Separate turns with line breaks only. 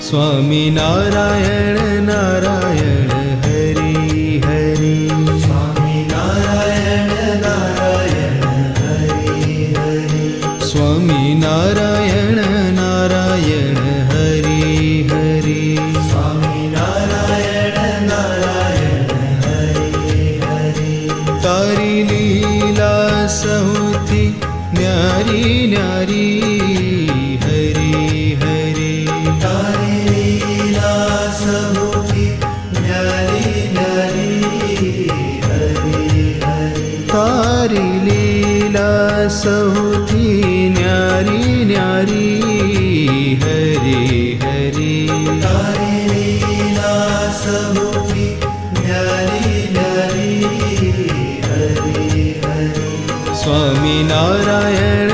स्वामी नारायण नारायण हरि हरि।
स्वामी नारायण नारायण हरि हरि।
स्वामी नारायण नारायण हरि हरि।
स्वामी नारायण नारायण हरि हरि।
तारी लीला सौथी न्यारी न्यारी हरि हरि।
तारी लीला सहुती न्यारी न्यारी हरि हरि।
तारी लीला सौथी न्यारी न्यारी हरि हरि।
तारी लीला सहुती न्यारी न्यारी हरि हरि।
स्वामी नारायण